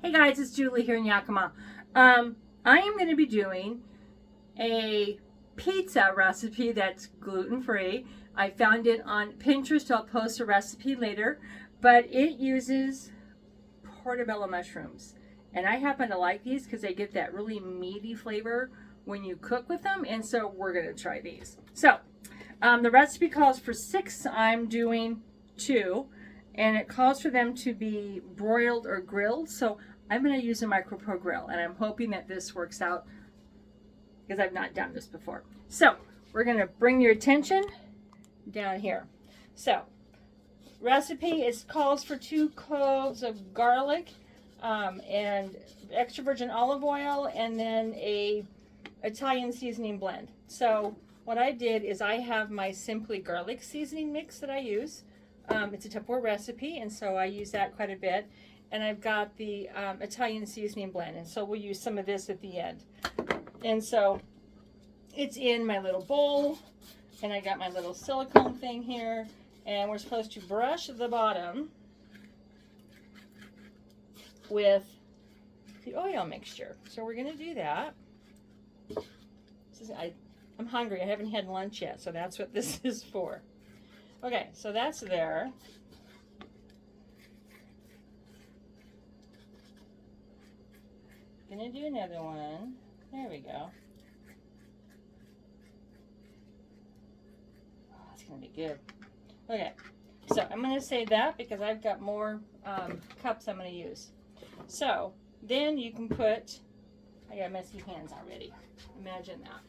Hey guys, it's Julie here in Yakima. I am going to be doing a pizza recipe that's gluten-free. I found it on Pinterest. I'll post a recipe later, but it uses portobello mushrooms. And I happen to like these because they get that really meaty flavor when you cook with them, and so we're going to try these. So, the recipe calls for 6. I'm doing 2. And it calls for them to be broiled or grilled. So I'm going to use a micro grill, and I'm hoping that this works out because I've not done this before. So we're going to bring your attention down here. So recipe calls for 2 cloves of garlic and extra virgin olive oil, and then a Italian seasoning blend. So what I did is I have my Simply garlic seasoning mix that I use. It's a Tupperware recipe, and so I use that quite a bit. And I've got the Italian seasoning blend, and so we'll use some of this at the end. And so it's in my little bowl, and I got my little silicone thing here, and we're supposed to brush the bottom with the oil mixture. So we're going to do that. I'm hungry. I haven't had lunch yet, so that's what this is for. Okay, so that's there. Gonna do another one. There we go. Oh, it's gonna be good. Okay, so I'm gonna save that because I've got more cups I'm gonna use. So then you can put, I got messy hands already. Imagine that.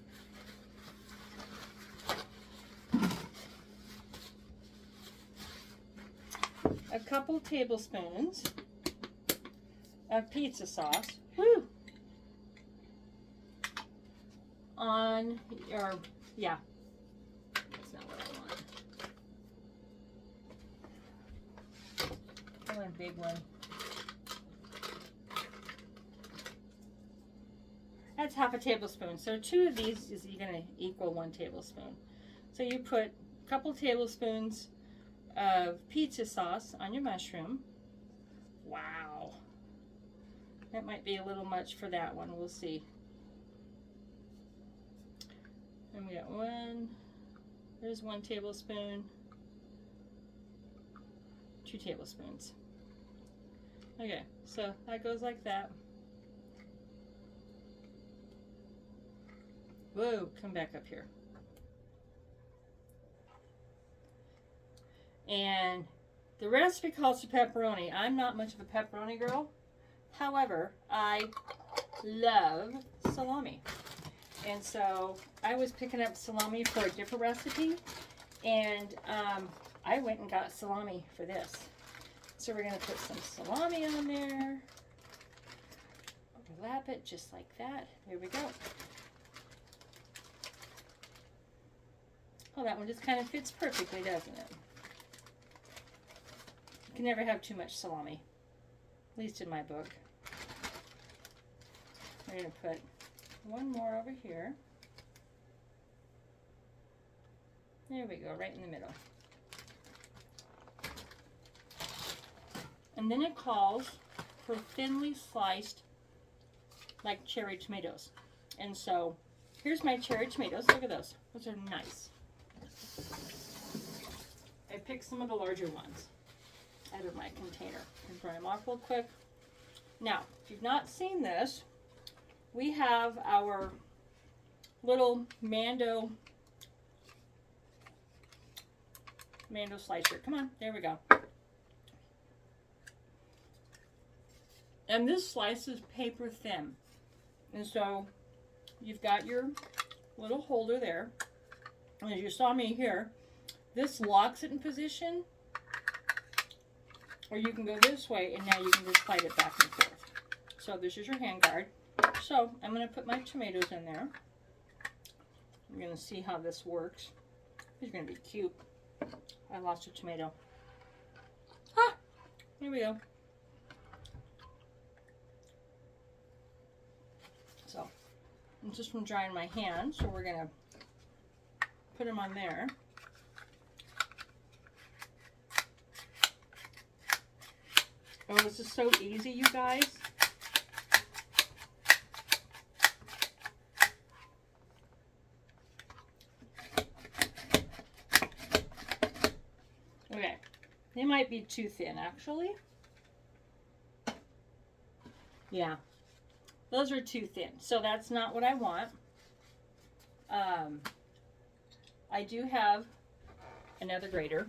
A couple tablespoons of pizza sauce. Woo! On your, yeah, that's not what I want. I want a big one. That's half a tablespoon. So 2 of these is going to equal 1 tablespoon. So you put a couple tablespoons of pizza sauce on your mushroom. Wow. That might be a little much for that one. We'll see. And we got there's 1 tablespoon, 2 tablespoons. Okay, so that goes like that. Whoa, come back up here. And the recipe calls for pepperoni. I'm not much of a pepperoni girl. However, I love salami. And so I was picking up salami for a different recipe, and I went and got salami for this. So we're going to put some salami on there. Overlap it just like that. There we go. Oh, that one just kind of fits perfectly, doesn't it? You can never have too much salami, at least in my book. We're going to put 1 more over here. There we go, right in the middle. And then it calls for thinly sliced, like cherry tomatoes. And so here's my cherry tomatoes. Look at those. Those are nice. I picked some of the larger ones out of my container and dry them off real quick. Now, if you've not seen this, we have our little Mando slicer. Come on, there we go. And this slice is paper thin. And so you've got your little holder there. And as you saw me here, this locks it in position. Or you can go this way, and now you can just slide it back and forth. So this is your hand guard. So I'm going to put my tomatoes in there. I'm going to see how this works. These are going to be cute. I lost a tomato. Ah! Here we go. So I'm just from drying my hands, so we're going to put them on there. Oh, this is so easy, you guys. They might be too thin, actually. Yeah, those are too thin. So that's not what I want. I do have another grater,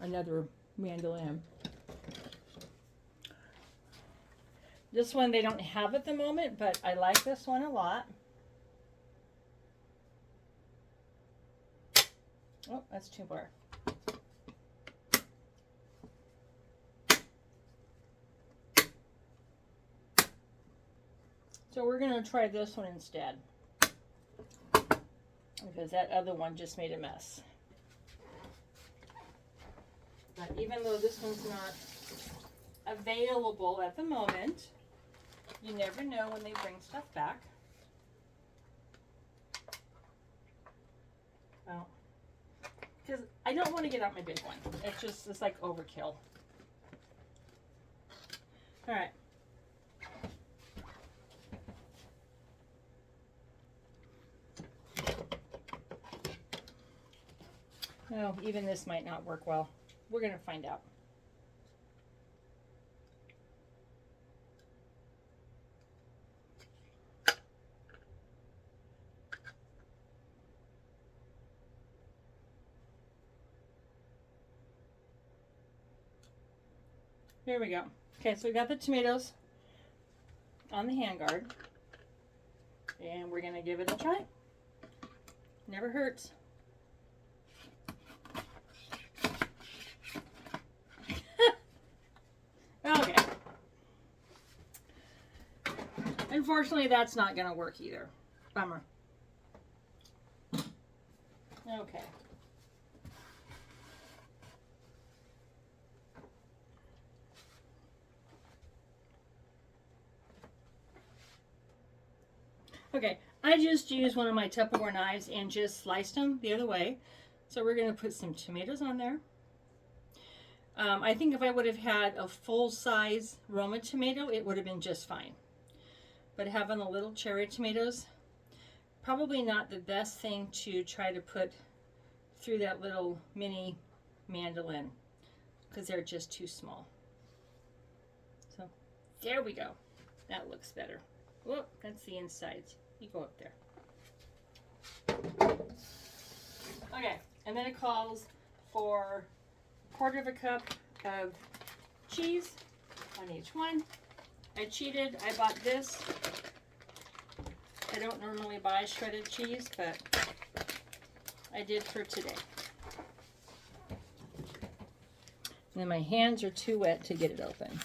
another mandolin. This one they don't have at the moment, but I like this one a lot. Oh, that's too far. So we're going to try this one instead, because that other one just made a mess. But even though this one's not available at the moment, you never know when they bring stuff back. Oh, because I don't want to get out my big one. It's like overkill. All right. Oh, even this might not work well. We're going to find out. Here we go. Okay, so we got the tomatoes on the handguard, and we're going to give it a try. Never hurts. Okay. Unfortunately, that's not going to work either. Bummer. Okay. Okay, I just used one of my Tupperware knives and just sliced them the other way. So we're going to put some tomatoes on there. I think if I would have had a full-size Roma tomato, it would have been just fine. But having the little cherry tomatoes, probably not the best thing to try to put through that little mini mandolin, because they're just too small. So there we go. That looks better. Whoop, that's the insides. You go up there. Okay, and then it calls for 1/4 cup of cheese on each one. I cheated. I bought this. I don't normally buy shredded cheese, but I did for today. And then my hands are too wet to get it open.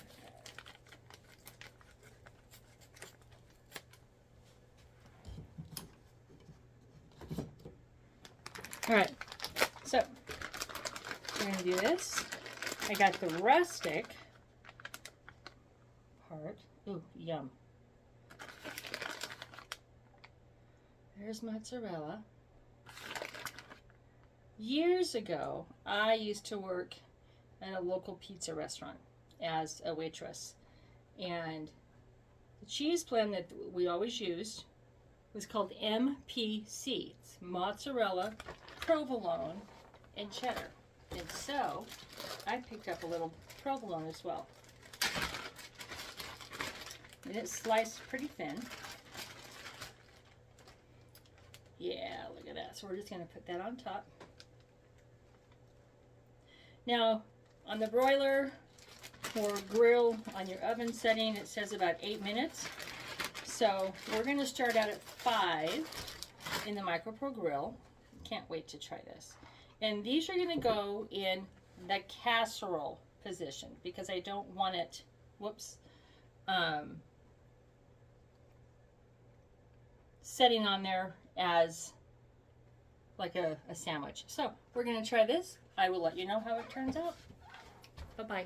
All right, so we're going to do this. I got the rustic part. Ooh, yum. There's mozzarella. Years ago, I used to work at a local pizza restaurant as a waitress. And the cheese blend that we always used was called MPC. It's mozzarella, provolone, and cheddar. And so I picked up a little provolone as well. And it's sliced pretty thin. Yeah, look at that. So we're just going to put that on top. Now, on the broiler or grill on your oven setting, it says about 8 minutes. So we're going to start out at 5 in the MicroPro grill. Can't wait to try this. And these are going to go in the casserole position because I don't want it, whoops, setting on there as like a sandwich. So we're going to try this. I will let you know how it turns out. Bye-bye.